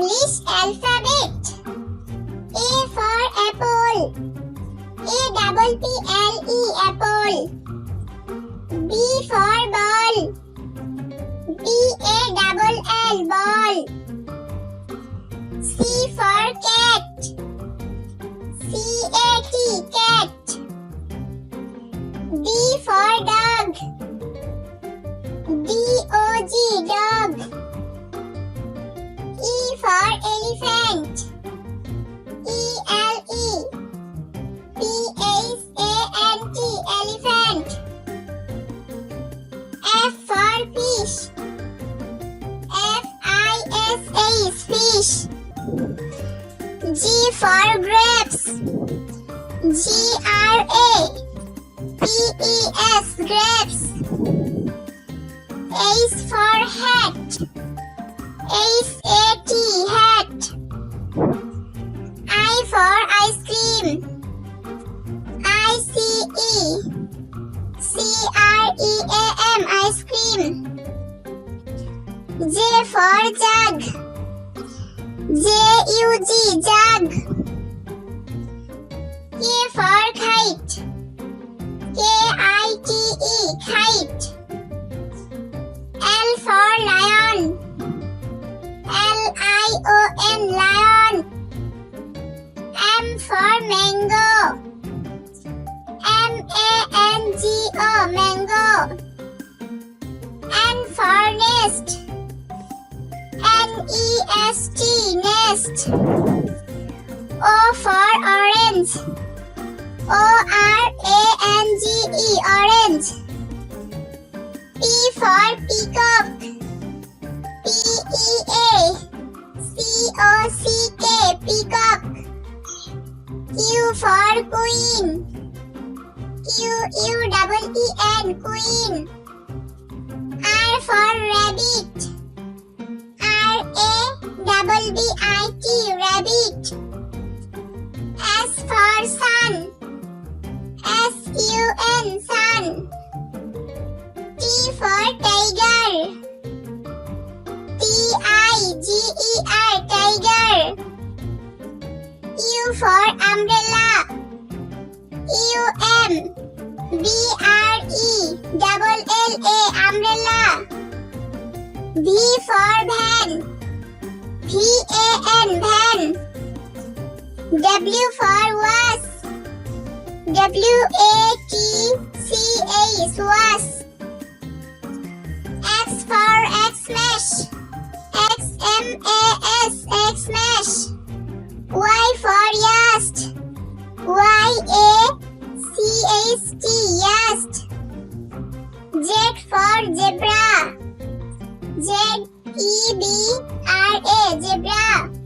English alphabet. A for apple. APPLE apple. B for ball. BALL ball. C for cat. CAT cat. D for dog. DOG dog. E for elephant. ELEPHANT elephant. F for fish. FISH fish. G for grapes. GRAPES grapes. H for hat. HAT hat. I for ice cream. ICECREAM ice cream. J for jug. JUG jug. K for kite. KITE kite. L for lion. LION lion. M for mango. MANGO mango. N for nest. NEST nest. O for orange. ORANGE orange. P for peacock. PEACOCK peacock. Q for queen. QUEEN queen. R for rabbit. RABBIT rabbit. S for sun. SUN sun. T for tiger. TIGER tiger. U for umbrella. UMBRELLA umbrella. V for van. VAN van. W for wasp. WATCH wasp. X for Xmas. XMAS Xmas. Y for yast. YACHT yast. Z for zebra. ZEBRA zebra.